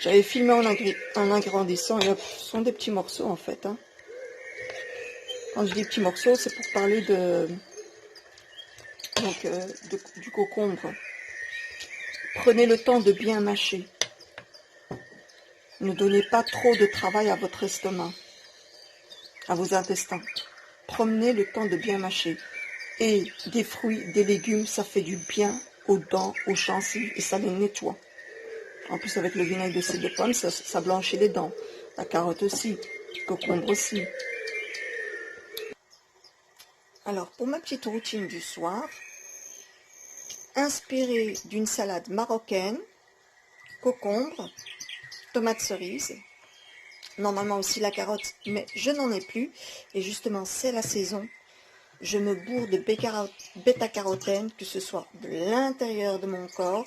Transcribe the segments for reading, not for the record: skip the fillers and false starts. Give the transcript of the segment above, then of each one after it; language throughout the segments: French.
J'avais filmé en agrandissant, et hop, ce sont des petits morceaux en fait. Hein. Quand je dis petits morceaux, c'est pour parler du concombre. Prenez le temps de bien mâcher. Ne donnez pas trop de travail à votre estomac, à vos intestins. Prenez le temps de bien mâcher. Et des fruits, des légumes, ça fait du bien aux dents, aux gencives et ça les nettoie. En plus, avec le vinaigre de cidre de pomme, ça blanchit les dents. La carotte aussi, le concombre aussi. Alors, pour ma petite routine du soir, inspirée d'une salade marocaine, concombre, tomates cerises, normalement aussi la carotte, mais je n'en ai plus. Et justement, c'est la saison. Je me bourre de bêta-carotène, que ce soit de l'intérieur de mon corps,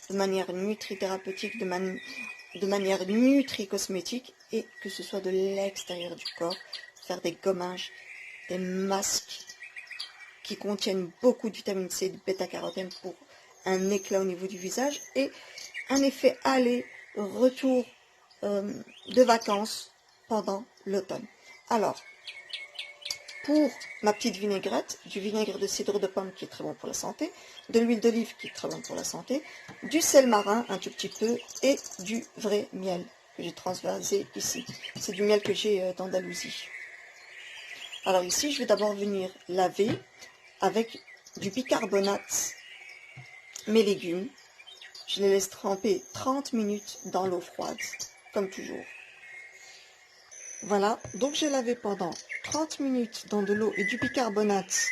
de manière nutrithérapeutique, de manière nutri-cosmétique, et que ce soit de l'extérieur du corps, faire des gommages, des masques qui contiennent beaucoup de vitamine C et de bêta-carotène pour un éclat au niveau du visage et un effet aller-retour de vacances pendant l'automne. Alors, pour ma petite vinaigrette, du vinaigre de cidre de pomme qui est très bon pour la santé, de l'huile d'olive qui est très bon pour la santé, du sel marin un tout petit peu et du vrai miel que j'ai transvasé ici. C'est du miel que j'ai d'Andalousie. Alors ici, je vais d'abord venir laver avec du bicarbonate mes légumes. Je les laisse tremper 30 minutes dans l'eau froide, comme toujours. Voilà, donc j'ai lavé pendant 30 minutes dans de l'eau et du bicarbonate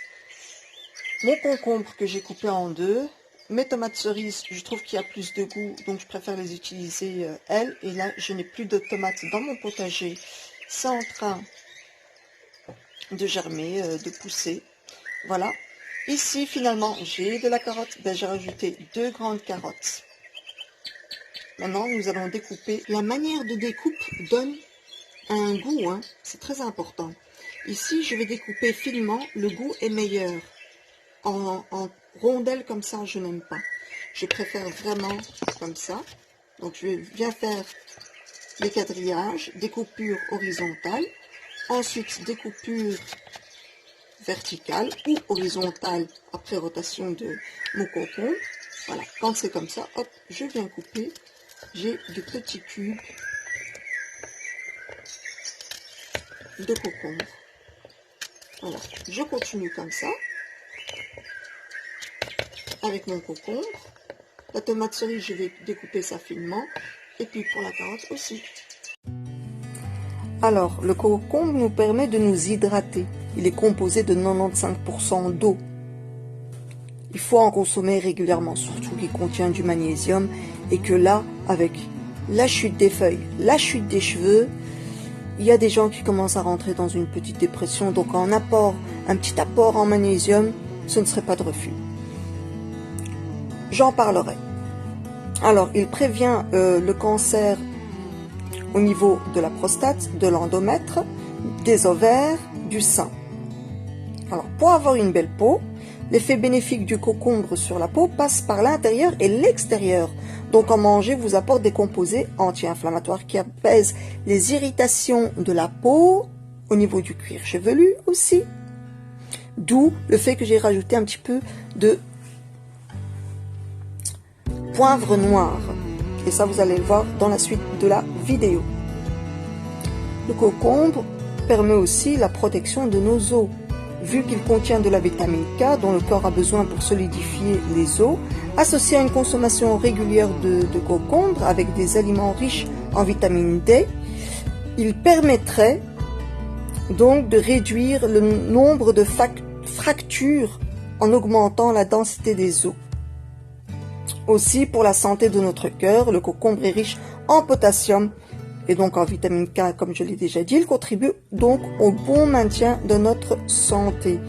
mon concombre que j'ai coupé en deux. Mes tomates cerises, je trouve qu'il y a plus de goût, donc je préfère les utiliser elles. Et là, je n'ai plus de tomates dans mon potager. C'est en train de germer, de pousser. Voilà. Ici, finalement, j'ai de la carotte. Ben, j'ai rajouté 2 grandes carottes. Maintenant, nous allons découper. La manière de découpe donne un goût, hein, c'est très important. Ici, je vais découper finement, le goût est meilleur. En rondelles comme ça, je n'aime pas. Je préfère vraiment comme ça. Donc, je viens faire les quadrillages, découpure horizontale, ensuite découpure verticale ou horizontale après rotation de mon concombre. Voilà, quand c'est comme ça, hop, je viens couper. J'ai de petits cubes de concombre. Voilà, je continue comme ça avec mon concombre. La tomate cerise, je vais découper ça finement. Et puis pour la carotte aussi. Alors, le concombre nous permet de nous hydrater. Il est composé de 95% d'eau. Il faut en consommer régulièrement, surtout qu'il contient du magnésium. Et que là, avec la chute des feuilles, la chute des cheveux, il y a des gens qui commencent à rentrer dans une petite dépression. Donc un petit apport en magnésium, ce ne serait pas de refus. J'en parlerai. Alors, il prévient le cancer au niveau de la prostate, de l'endomètre, des ovaires, du sein. Alors, pour avoir une belle peau, l'effet bénéfique du concombre sur la peau passe par l'intérieur et l'extérieur. Donc, en manger vous apporte des composés anti-inflammatoires qui apaisent les irritations de la peau, au niveau du cuir chevelu aussi. D'où le fait que j'ai rajouté un petit peu de poivre noir. Et ça, vous allez le voir dans la suite de la vidéo. Le concombre permet aussi la protection de nos os. Vu qu'il contient de la vitamine K dont le corps a besoin pour solidifier les os, associé à une consommation régulière de concombre avec des aliments riches en vitamine D, il permettrait donc de réduire le nombre de fractures en augmentant la densité des os. Aussi, pour la santé de notre cœur, le concombre est riche en potassium et donc en vitamine K, comme je l'ai déjà dit. Il contribue donc au bon maintien de notre santé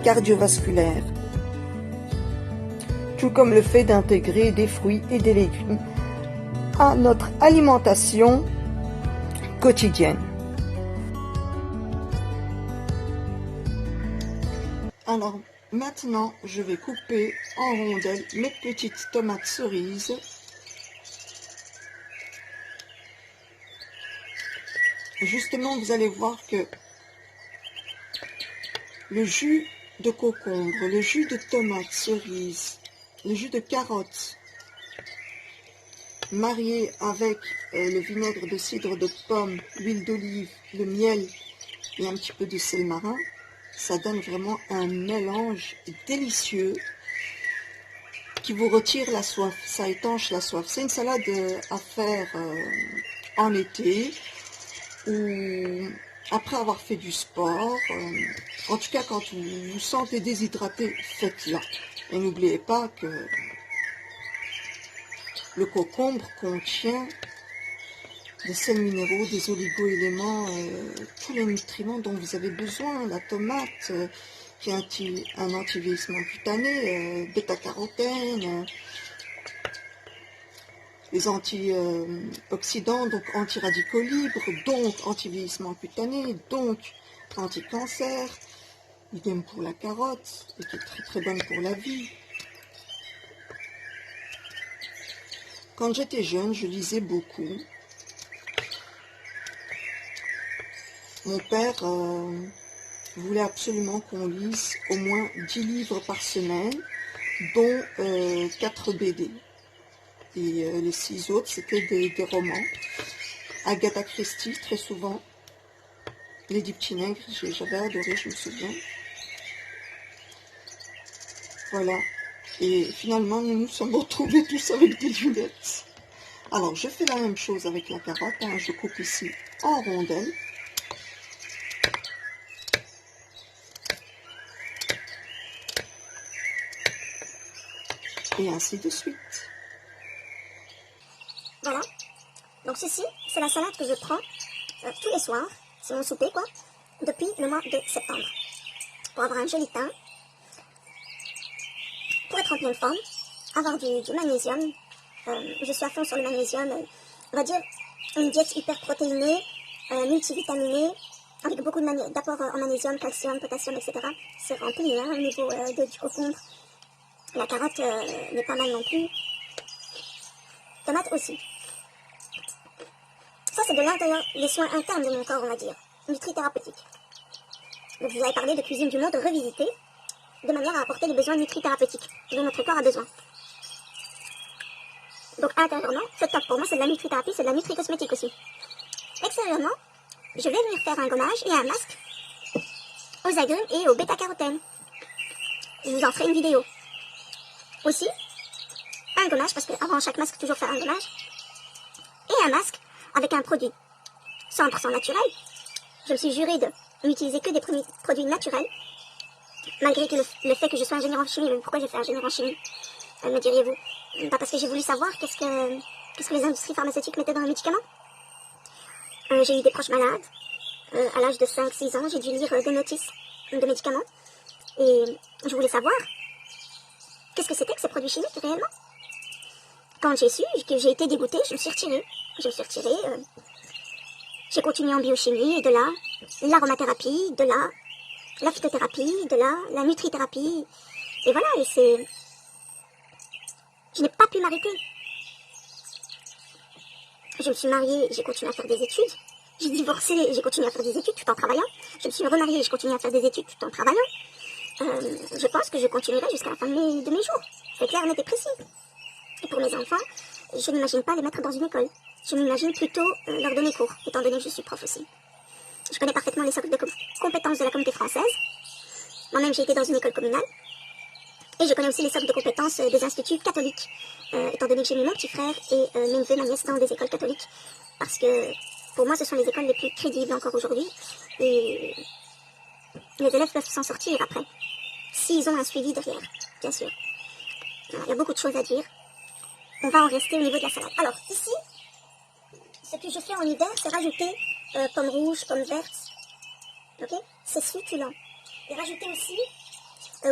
cardiovasculaire. Tout comme le fait d'intégrer des fruits et des légumes à notre alimentation quotidienne. Alors, maintenant, je vais couper en rondelles mes petites tomates cerises. justement, vous allez voir que le jus de concombre, le jus de tomate cerise, le jus de carotte, marié avec le vinaigre de cidre de pomme, l'huile d'olive, le miel et un petit peu de sel marin, ça donne vraiment un mélange délicieux qui vous retire la soif, ça étanche la soif. C'est une salade à faire en été ou après avoir fait du sport. En tout cas, quand vous vous sentez déshydraté, faites-la. Et n'oubliez pas que le concombre contient des sels minéraux, des oligo-éléments, tous les nutriments dont vous avez besoin. La tomate, qui est un anti-vieillissement cutané, bêta-carotène, les antioxydants, donc anti-radicaux libres, donc anti-vieillissement cutané, donc anti-cancer. Idem pour la carotte, et qui est très très bonne pour la vie. Quand j'étais jeune, je lisais beaucoup. Mon père voulait absolument qu'on lise au moins 10 livres par semaine, dont 4 BD. Et les 6 autres, c'était des romans. Agatha Christie, très souvent. Lady Petits-Nègres, j'avais adoré, je me souviens. Voilà. Et finalement, nous nous sommes retrouvés tous avec des lunettes. Alors, je fais la même chose avec la carotte. Hein. Je coupe ici en rondelles. Et ainsi de suite. Voilà. Donc ceci, c'est la salade que je prends tous les soirs. C'est mon souper, quoi. Depuis le mois de septembre. Pour avoir un joli teint. Pour être en pleine forme. Avoir du magnésium. Je suis à fond sur le magnésium. On va dire une diète hyper protéinée, multivitaminée, avec beaucoup d'apports en magnésium, calcium, potassium, etc. C'est rempli hein, au niveau du concombre. La carotte n'est pas mal non plus. Tomate aussi. Ça, c'est de l'intérieur, les soins internes de mon corps, on va dire. Nutri-thérapeutique. Donc, je vous avais parlé de cuisine du monde revisitée, de manière à apporter les besoins nutri-thérapeutiques dont notre corps a besoin. Donc, intérieurement, c'est top. Pour moi, c'est de la nutri-thérapie, c'est de la nutri-cosmétique aussi. Extérieurement, je vais venir faire un gommage et un masque aux agrumes et au bêta-carotène. Je vous en ferai une vidéo. Aussi, un gommage, parce qu'avant chaque masque, toujours faire un gommage, et un masque avec un produit 100% naturel. Je me suis jurée de n'utiliser que des produits naturels, malgré que le fait que je sois ingénieur en chimie. Mais pourquoi j'ai fait ingénieur en chimie, me diriez-vous? Pas parce que j'ai voulu savoir qu'est-ce que les industries pharmaceutiques mettaient dans les médicaments. J'ai eu des proches malades. À l'âge de 5-6 ans, j'ai dû lire des notices de médicaments. Et je voulais savoir qu'est-ce que c'était que ces produits chimiques réellement. Quand j'ai su que j'ai été dégoûtée, je me suis retirée. J'ai continué en biochimie, et de là, l'aromathérapie, de là, la phytothérapie, de là, la nutrithérapie. Et voilà, et c'est... Je n'ai pas pu m'arrêter. Je me suis mariée, j'ai continué à faire des études. J'ai divorcé, j'ai continué à faire des études tout en travaillant. Je me suis remariée, je continue à faire des études tout en travaillant. Je pense que je continuerai jusqu'à la fin de mes jours. C'est clair, net et précis. Et pour mes enfants, je n'imagine pas les mettre dans une école. Je m'imagine plutôt leur donner cours, étant donné que je suis prof aussi. Je connais parfaitement les socles de compétences de la communauté française. Moi-même, j'ai été dans une école communale. Et je connais aussi les socles de compétences des instituts catholiques, étant donné que j'ai mis mon petit frère et mes neveux, ma nièce dans des écoles catholiques. Parce que, pour moi, ce sont les écoles les plus crédibles encore aujourd'hui. Et les élèves peuvent s'en sortir après. S'ils ont un suivi derrière, bien sûr. Il y a beaucoup de choses à dire. On va en rester au niveau de la salade. Alors, ici, ce que je fais en hiver, c'est rajouter pommes rouges, pommes vertes. Ok? C'est succulent. Et rajouter aussi...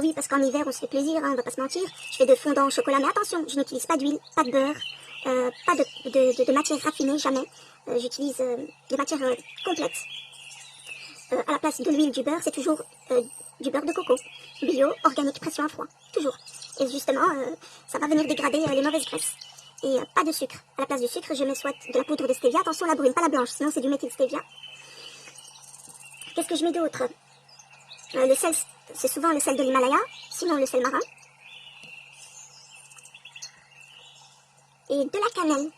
oui, parce qu'en hiver, on se fait plaisir, hein, on va pas se mentir. Je fais de fondant au chocolat, mais attention, je n'utilise pas d'huile, pas de beurre, pas de matière raffinée, jamais. J'utilise des matières complètes. À la place de l'huile, du beurre, c'est toujours du beurre de coco. Bio, organique, pression à froid. Toujours. Et justement, ça va venir dégrader les mauvaises graisses. Et pas de sucre. À la place du sucre, je mets soit de la poudre de stevia. Attention, la brune, pas la blanche, sinon c'est du méthylstevia. Qu'est-ce que je mets d'autre? Le sel, c'est souvent le sel de l'Himalaya, sinon le sel marin. Et de la cannelle,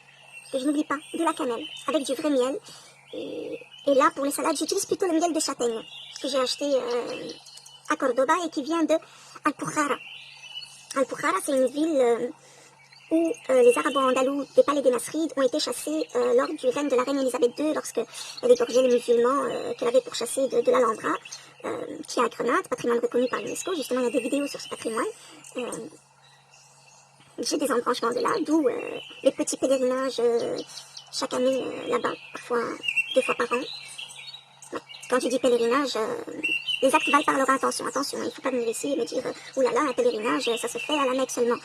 que je n'oublie pas, de la cannelle, avec du vrai miel. Et là, pour les salades, j'utilise plutôt le miel de châtaigne, que j'ai acheté à Cordoba et qui vient de Alpujarra. Alpujarra, c'est une ville où les Arabo-Andalous des palais des Nasrides ont été chassés lors du règne de la reine Elisabeth II, lorsqu'elle égorgeait les musulmans qu'elle avait pourchassés de l'Alhambra, qui est à Grenade, patrimoine reconnu par l'UNESCO. Justement, il y a des vidéos sur ce patrimoine. J'ai des embranchements de là, d'où les petits pèlerinages chaque année là-bas, parfois 2 fois par an. Quand je dis pèlerinage, les actes valent par leur intention. Attention, il ne faut pas venir ici et me dire « Oulala, un pèlerinage, ça se fait à la Mecque seulement ».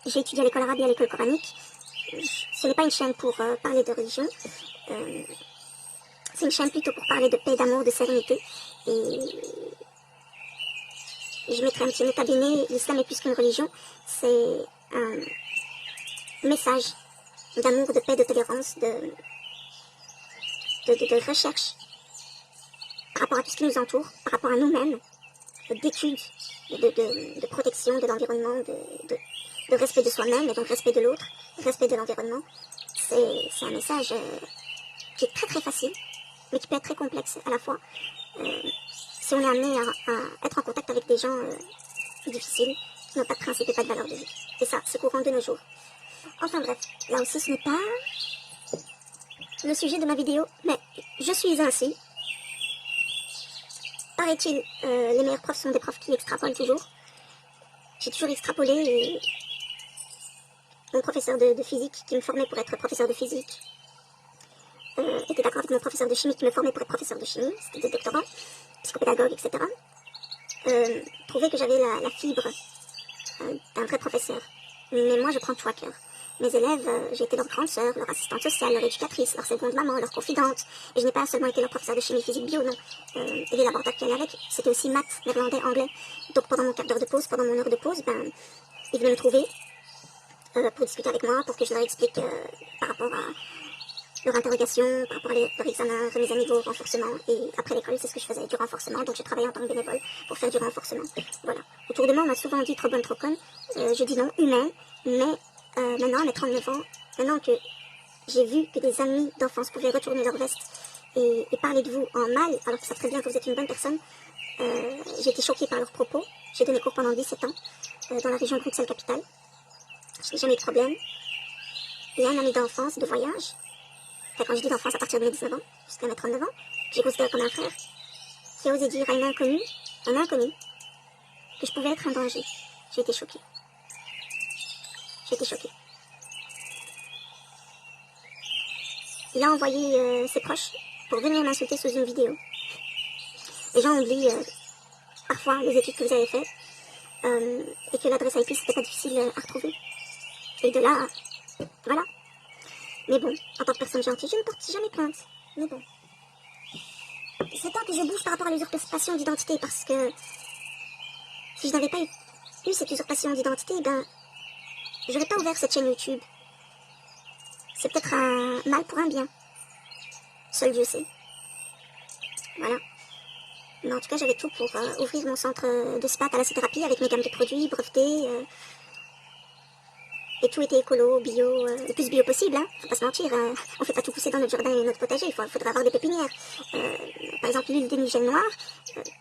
J'ai étudié à l'école arabe et à l'école coranique. Ce n'est pas une chaîne pour parler de religion. C'est une chaîne plutôt pour parler de paix, d'amour, de sérénité. Et je mettrai un petit nota bene, l'islam est plus qu'une religion. C'est un message d'amour, de paix, de tolérance, de recherche par rapport à tout ce qui nous entoure, par rapport à nous-mêmes, d'études, de protection de l'environnement, de respect de soi-même, et donc respect de l'autre, respect de l'environnement. C'est un message qui est très très facile, mais qui peut être très complexe à la fois. Si on est amené à être en contact avec des gens difficiles, qui n'ont pas de principe et pas de valeur de vie. Et ça, c'est courant de nos jours. Enfin bref, là aussi ce n'est pas le sujet de ma vidéo, mais je suis ainsi. Paraît-il, les meilleurs profs sont des profs qui extrapolent toujours. J'ai toujours extrapolé et mon professeur de physique qui me formait pour être professeur de physique était d'accord avec mon professeur de chimie qui me formait pour être professeur de chimie, c'était des doctorants, psychopédagogues, etc. Trouvait que j'avais la fibre d'un vrai professeur. Mais moi, je prends tout à cœur. Mes élèves, j'ai été leur grande sœur, leur assistante sociale, leur éducatrice, leur seconde maman, leur confidente. Et je n'ai pas seulement été leur professeur de chimie, physique, bio, non. Et les laboratoires qui allaient avec, c'était aussi maths, néerlandais, anglais. Donc pendant mon quart d'heure de pause, pendant mon heure de pause, ils venaient me trouver pour discuter avec moi, pour que je leur explique par rapport à leur interrogation, par rapport à leur examen, remise à niveau, renforcement. Et après l'école, c'est ce que je faisais, du renforcement. Donc je travaillais en tant que bénévole pour faire du renforcement. Voilà. Autour de moi, on m'a souvent dit trop bonne, trop conne. Je dis non, humaine. Mais maintenant, à mes 39 ans, maintenant que j'ai vu que des amis d'enfance pouvaient retourner leur veste et parler de vous en mal, alors qu'ils savent très bien que vous êtes une bonne personne, j'ai été choquée par leurs propos. J'ai donné cours pendant 17 ans dans la région de Bruxelles-Capitale. Je n'ai jamais eu de problème. Et un ami d'enfance, de voyage, enfin, quand je dis d'enfance à partir de mes 19 ans, jusqu'à mes 39 ans, que j'ai considéré comme un frère, qui a osé dire à un inconnu, que je pouvais être un danger. J'ai été choquée. J'ai été choquée. Il a envoyé ses proches pour venir m'insulter sous une vidéo. Les gens oublient parfois les études que vous avez faites et que l'adresse IP c'était pas difficile à retrouver. Et de là, voilà. Mais bon, en tant que personne gentille, je ne porte jamais plainte. Mais bon. C'est temps que je bouge par rapport à l'usurpation d'identité parce que si je n'avais pas eu cette usurpation d'identité, j'aurais pas ouvert cette chaîne YouTube. C'est peut-être un mal pour un bien. Seul Dieu sait. Voilà. Mais en tout cas, j'avais tout pour ouvrir mon centre de spa thalassothérapie avec mes gammes de produits brevetés. Et tout était écolo, bio, le plus bio possible, hein. Faut pas se mentir, on fait pas tout pousser dans notre jardin et notre potager, il faudrait avoir des pépinières. Par exemple, l'huile de nigel noire,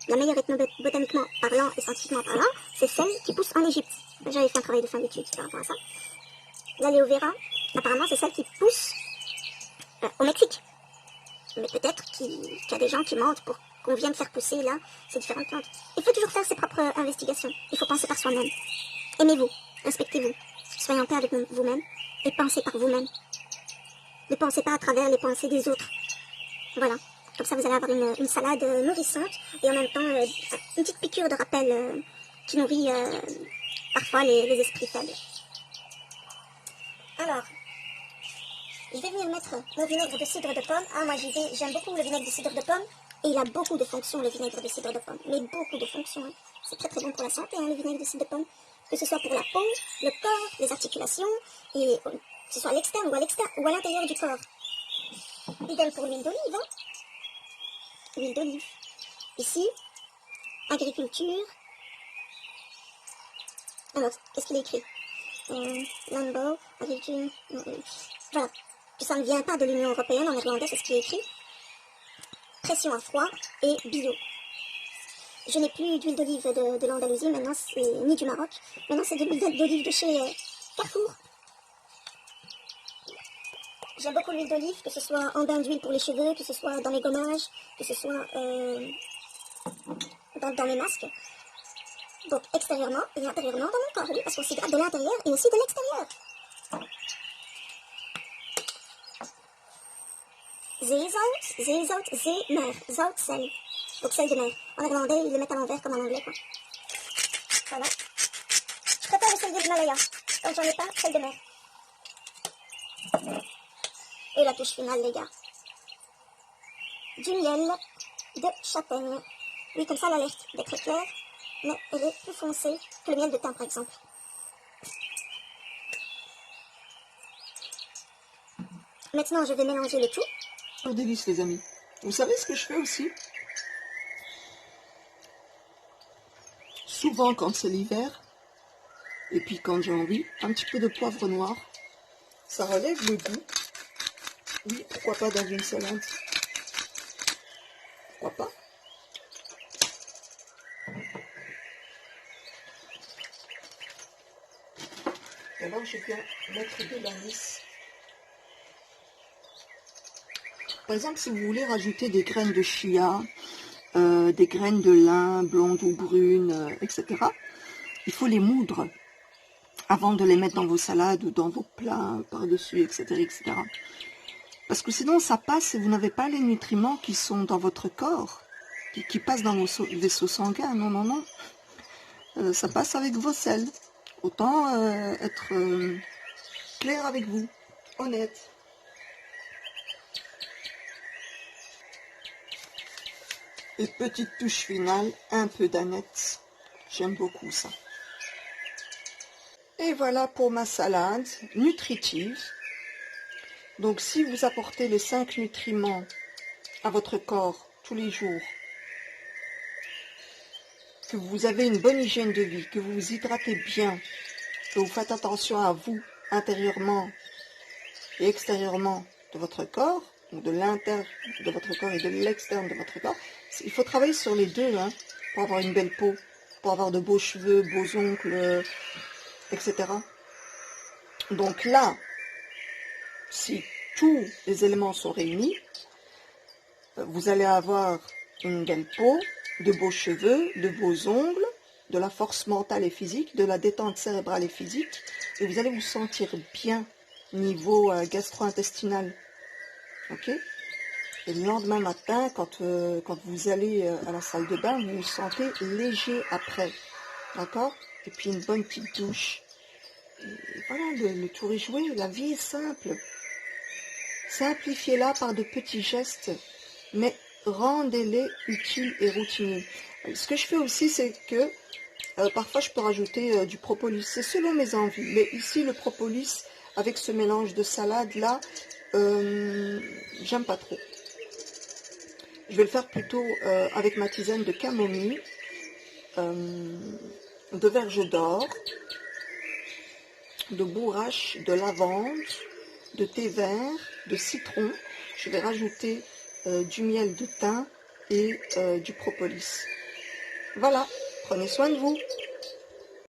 la meilleure ethnobotaniquement parlant et scientifiquement parlant, c'est celle qui pousse en Égypte. J'avais fait un travail de fin d'études par rapport à ça. L'aloe vera, apparemment, c'est celle qui pousse au Mexique. Mais peut-être qu'il y a des gens qui mentent pour qu'on vienne faire pousser là ces différentes plantes. Il faut toujours faire ses propres investigations. Il faut penser par soi-même. Aimez-vous, respectez-vous. Soyez en paix avec vous-même et pensez par vous-même. Ne pensez pas à travers les pensées des autres. Voilà. Comme ça, vous allez avoir une salade nourrissante et en même temps une petite piqûre de rappel qui nourrit parfois les esprits faibles. Alors, je vais venir mettre mon vinaigre de cidre de pomme. Ah, moi j'aime beaucoup le vinaigre de cidre de pomme et il a beaucoup de fonctions, le vinaigre de cidre de pomme. Mais beaucoup de fonctions. Hein. C'est très très bon pour la santé, hein, le vinaigre de cidre de pomme. Que ce soit pour la peau, le corps, les articulations, et que ce soit à l'externe ou à l'intérieur du corps. Idem pour l'huile d'olive. Hein. huile d'olive. Ici, agriculture. Alors, qu'est-ce qu'il est écrit Landbouw, agriculture. Voilà. Ça ne vient pas de l'Union européenne, en néerlandais, c'est ce qui est écrit. Pression à froid et bio. Je n'ai plus d'huile d'olive de l'Andalousie, maintenant ni du Maroc. Maintenant c'est de l'huile d'olive de chez Carrefour. J'aime beaucoup l'huile d'olive, que ce soit en bain d'huile pour les cheveux, que ce soit dans les gommages, que ce soit dans les masques. Donc extérieurement et intérieurement dans mon corps, oui, parce qu'on s'hydrate de l'intérieur et aussi de l'extérieur. Zeezout, zeemer, zout, sel. Donc sel de mer. En néerlandais, ils le mettent à l'envers comme en anglais, quoi. Voilà. Je préfère le sel de Himalaya. Quand j'en ai pas, sel de mer. Et la touche finale, les gars. Du miel de châtaigne. Oui, comme ça, elle a l'air d'être claire, mais elle est plus foncée que le miel de thym, par exemple. Maintenant, je vais mélanger le tout. Un délice, les amis. Vous savez ce que je fais aussi? Souvent, quand c'est l'hiver, et puis quand j'ai envie, un petit peu de poivre noir. Ça relève le goût. Oui, pourquoi pas dans une salade? Pourquoi pas? Et alors, je viens mettre de l'anis. Par exemple, si vous voulez rajouter des graines de chia, des graines de lin, blondes ou brunes, etc., il faut les moudre avant de les mettre dans vos salades ou dans vos plats par-dessus, etc., etc. Parce que sinon, ça passe et vous n'avez pas les nutriments qui sont dans votre corps, qui passent dans vos vaisseaux sanguins. Non, non, non. Ça passe avec vos sels. Autant être clair avec vous, honnête. Et petite touche finale, un peu d'aneth. J'aime beaucoup ça. Et voilà pour ma salade nutritive. Donc si vous apportez les 5 nutriments à votre corps tous les jours, que vous avez une bonne hygiène de vie, que vous vous hydratez bien, que vous faites attention à vous intérieurement et extérieurement de votre corps, donc de l'intérieur de votre corps et de l'externe de votre corps, il faut travailler sur les deux, hein, pour avoir une belle peau, pour avoir de beaux cheveux, beaux ongles, etc. Donc là, si tous les éléments sont réunis, vous allez avoir une belle peau, de beaux cheveux, de beaux ongles, de la force mentale et physique, de la détente cérébrale et physique, et vous allez vous sentir bien niveau gastro-intestinal. Ok? Et le lendemain matin, quand vous allez à la salle de bain, vous vous sentez léger après. D'accord? Et puis une bonne petite douche. Et voilà, le tour est joué. La vie est simple. Simplifiez-la par de petits gestes, mais rendez-les utiles et routiniers. Ce que je fais aussi, c'est que parfois je peux rajouter du propolis. C'est selon mes envies. Mais ici, le propolis, avec ce mélange de salade là, j'aime pas trop. Je vais le faire plutôt avec ma tisane de camomille, de verge d'or, de bourrache, de lavande, de thé vert, de citron. Je vais rajouter du miel de thym et du propolis. Voilà, prenez soin de vous.